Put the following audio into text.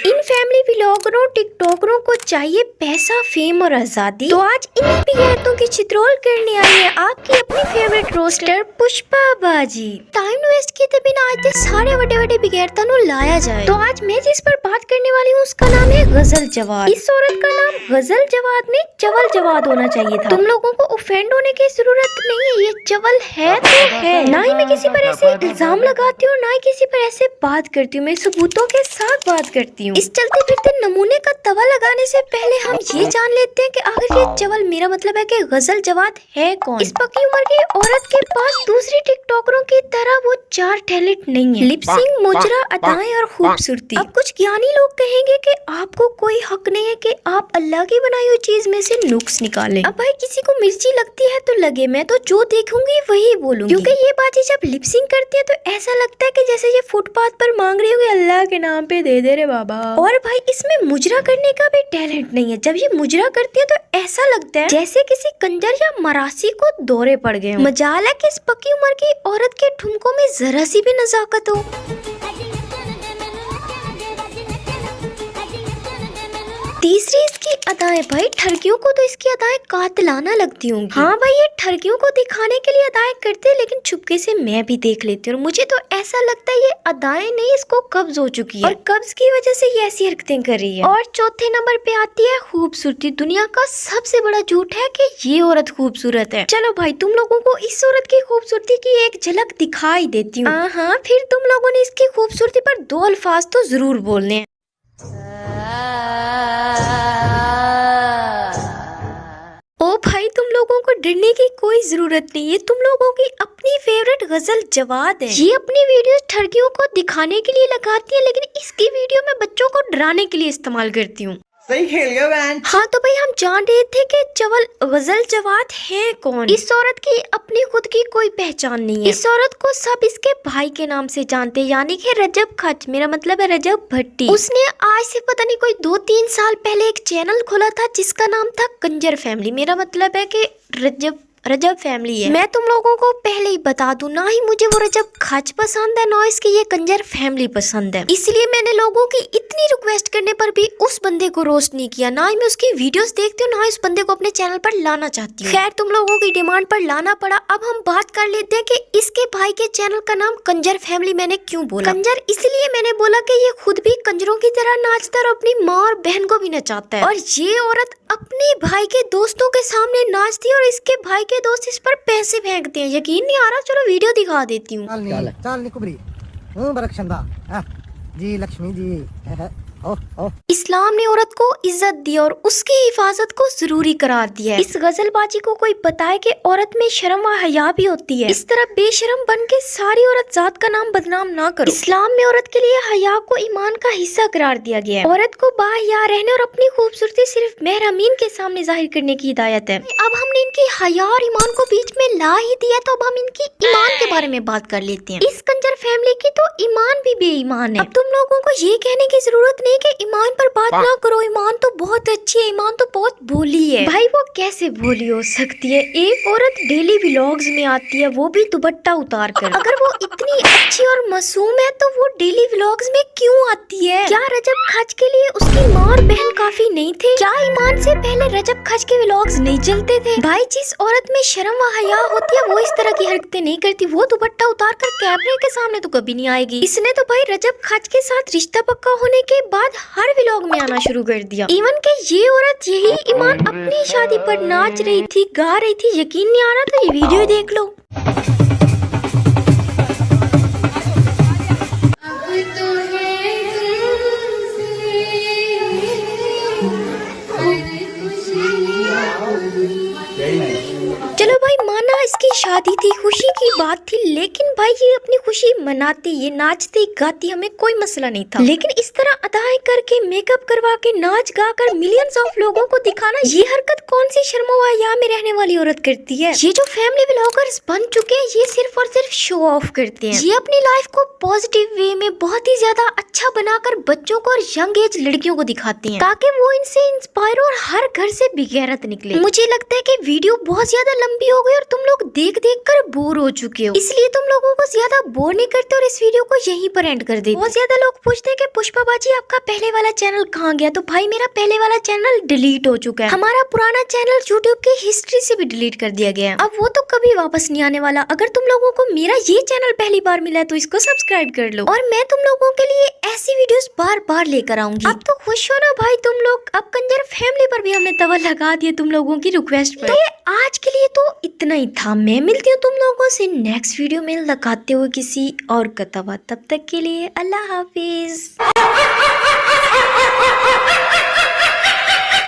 In family व्लॉगरों टिकटॉकरों को चाहिए पैसा, फेम और आजादी, तो आज इन्हीं बिगैरतों की चित्रोल करने आई है आपकी अपनी फेवरेट रोस्टर पुष्पा बाजी। टाइम वेस्ट किए बिना आज सारे बड़े बड़े बिगैरता नु लाया जाए। तो आज मैं जिस पर बात करने वाली हूँ उसका नाम है गजल जवाद। इस औरत का नाम गजल जवाद नहीं चवल जवाद होना चाहिए था। तुम लोगों को ऑफेंड होने की जरूरत नहीं है, ये चवल है तो है। ना ही मैं किसी पर ऐसे इल्जाम लगाती हूँ, ना ही किसी पर ऐसे बात करती हूँ, मैं सबूतों के साथ बात करती हूँ। इस चलते फिरते नमूने का तवा लगाने से पहले हम ये जान लेते हैं कि आखिर ये चवल मेरा मतलब है कि गजल जवाद है कौन। इस पक्की उम्र की औरत के पास दूसरी टिकटॉकरों की तरह वो चार टैलेंट नहीं है, लिपसिंग, मुजरा, अदाएं और खूबसूरती। अब कुछ ज्ञानी लोग कहेंगे कि आपको कोई हक नहीं है कि आप अल्लाह की बनाई हुई चीज में से नुक्स निकालें। अब भाई किसी को मिर्ची लगती है तो लगे, मैं तो जो देखूंगी वही बोलूंगी, क्योंकि ये बातें जब लिपसिंग करती है तो ऐसा लगता है कि जैसे ये फुटपाथ पर मांग रही होगी अल्लाह के नाम पे दे दे रे बाबा। और भाई इसमें मुजरा करने का भी टैलेंट नहीं है। जब ये मुजरा करती है तो ऐसा लगता है जैसे किसी कंजर या मरासी को दौरे पड़ गए। मजाल है कि इस पक्की उम्र की औरत के ठुमकों में जरा सी भी नजाकत हो। तीसरी इसकी अदाएं, भाई ठरकियों को तो इसकी अदाएं कातिलाना लगती होंगी। हाँ भाई ये ठरकियों को दिखाने के लिए अदाएं करते हैं, लेकिन चुपके से मैं भी देख लेती हूँ और मुझे तो ऐसा लगता है ये अदाएं नहीं, इसको कब्ज हो चुकी है और कब्ज की वजह से ये ऐसी हरकतें कर रही है। और चौथे नंबर पे आती है खूबसूरती। दुनिया का सबसे बड़ा झूठ है कि ये औरत खूबसूरत है। चलो भाई तुम लोगों को इस औरत की खूबसूरती की एक झलक दिखाई देती हूँ। हाँ फिर तुम लोगों ने इसकी खूबसूरती पर दो अल्फाज तो जरूर बोलने हैं। ओ भाई तुम लोगों को डरने की कोई जरूरत नहीं है, तुम लोगों की अपनी फेवरेट गजल जवाद है। ये अपनी वीडियोस ठरकियों को दिखाने के लिए लगाती है, लेकिन इसकी वीडियो में बच्चों को डराने के लिए इस्तेमाल करती हूँ। सही खेल गया बहन। हाँ तो भाई हम जान रहे थे कि चवल गजल जवाद है कौन। इस औरत की अपनी खुद की कोई पहचान नहीं है। इस औरत को सब इसके भाई के नाम से जानते हैं, यानी कि रजब खच, मेरा मतलब है रजब भट्टी। उसने आज से पता नहीं कोई 2-3 साल पहले एक चैनल खोला था जिसका नाम था कंजर फैमिली। मेरा मतलब है कि रजब फैमिली है। मैं तुम लोगों को पहले ही बता दूं, ना ही मुझे वो रजब खच पसंद है, ना इसकी ये कंजर फैमिली पसंद है। इसलिए मैंने लोगों की इतनी रिक्वेस्ट करने पर भी उस बंदे को रोस्ट नहीं किया। ना ही मैं उसकी वीडियोस देखती हूँ, ना ही उस बंदे को अपने चैनल पर लाना चाहती हूँ। खैर तुम लोगों की डिमांड पर लाना पड़ा। अब हम बात कर लेते हैं कि इसके भाई के चैनल का नाम कंजर फैमिली मैंने क्यों बोला। कंजर इसलिए मैंने बोला कि ये खुद भी कंजरों की तरह नाचता है और अपनी माँ और बहन को भी नचाता है। और ये औरत अपने भाई के दोस्तों के सामने नाचती है और इसके भाई के दोस्त इस पर पैसे फेंकते हैं। यकीन नहीं आ रहा, चलो वीडियो दिखा देती हूँ। जी लक्ष्मी जी इस्लाम ने औरत को इज्जत दी और उसकी हिफाजत को जरूरी करार दिया है। इस गजलबाजी को कोई बताए कि औरत में शर्म व हया भी होती है। इस तरह बेशरम बन के सारी औरत जात का नाम बदनाम ना करो। इस्लाम में औरत के लिए हया को ईमान का हिस्सा करार दिया गया है। औरत को बाहया रहने और अपनी खूबसूरती सिर्फ मेहरमीन के सामने जाहिर करने की हिदायत है। अब हमने इनकी हया और ईमान को बीच में ला ही दिया, तो अब हम इनकी ईमान के बारे में बात कर लेते हैं। इस कंजर फैमिली की तो ईमान भी बेईमान है। अब तुम लोगों को ये कहने की जरूरत नहीं कि ईमान पर बात ना करो, ईमान तो बहुत अच्छी है, ईमान तो बहुत भोली है। भाई वो कैसे भोली हो सकती है? एक औरत डेली व्लॉग्स में आती है, वो भी दुपट्टा उतार कर। अगर वो इतनी अच्छी और मासूम है तो वो डेली व्लॉग्स में क्यों आती है? क्या रजब खच के लिए उसकी माँ और बहन काफी नहीं थे? क्या ईमान से पहले रजब खच के व्लॉग्स नहीं चलते थे? भाई जिस औरत में शर्म व हया होती है वो इस तरह की हरकतें नहीं करती। वो दुपट्टा उतार कर कैमरे के सामने तो कभी नहीं आएगी। इसने तो भाई रजब खच के साथ रिश्ता पक्का होने के बाद हर व्लॉग में आना शुरू कर दिया। इवन के ये औरत यही ईमान अपनी शादी पर नाच रही थी, गा रही थी। यकीन नहीं आ रहा तो ये वीडियो देख लो। चलो भाई माना इसकी शादी थी, खुशी की बात थी, लेकिन भाई ये अपनी खुशी मनाती, ये नाचती गाती, हमें कोई मसला नहीं था। लेकिन इस तरह अदाएं करके, मेकअप करवा के, नाच गा कर मिलियंस ऑफ लोगों को दिखाना, ये हरकत कौन सी शर्मो हया में रहने वाली औरत करती है? ये जो फैमिली व्लॉगर्स बन चुके हैं ये सिर्फ और सिर्फ शो ऑफ करते हैं। ये अपनी लाइफ को पॉजिटिव वे में बहुत ही ज्यादा अच्छा बनाकर बच्चों को और यंग एज लड़कियों को दिखाते हैं, ताकि वो इनसे इंस्पायर और हर घर से बेगैरत निकले। मुझे लगता है कि वीडियो बहुत ज्यादा लंबी हो गई और तुम लोग देख देखकर बोर हो चुके हो, इसलिए तुम लोगों को ज्यादा बोर नहीं करते और इस वीडियो को यहीं पर एंड कर देते। बहुत ज्यादा लोग पूछते हैं कि पुष्पा बाजी आपका पहले वाला चैनल कहाँ गया, तो भाई मेरा पहले वाला चैनल डिलीट हो चुका है। हमारा पुराना चैनल यूट्यूब की हिस्ट्री से भी डिलीट कर दिया गया है। अब वो तो कभी वापस नहीं आने वाला। अगर तुम लोगों को मेरा ये चैनल पहली बार मिला है तो इसको सब्सक्राइब कर लो, और मैं तुम लोगों के लिए ऐसी वीडियोस बार बार लेकर आऊंगी। अब तो खुश हो ना भाई तुम लोग। अब कंजर फैमिली पर भी हमने तवा लगा दिया तुम लोगों की रिक्वेस्ट पर। तो ये आज के लिए तो इतना ही था। मैं मिलती हूँ तुम लोगों से नेक्स्ट वीडियो में लगाते हुए किसी और कतावा। तब तक के लिए अल्लाह हाफिज।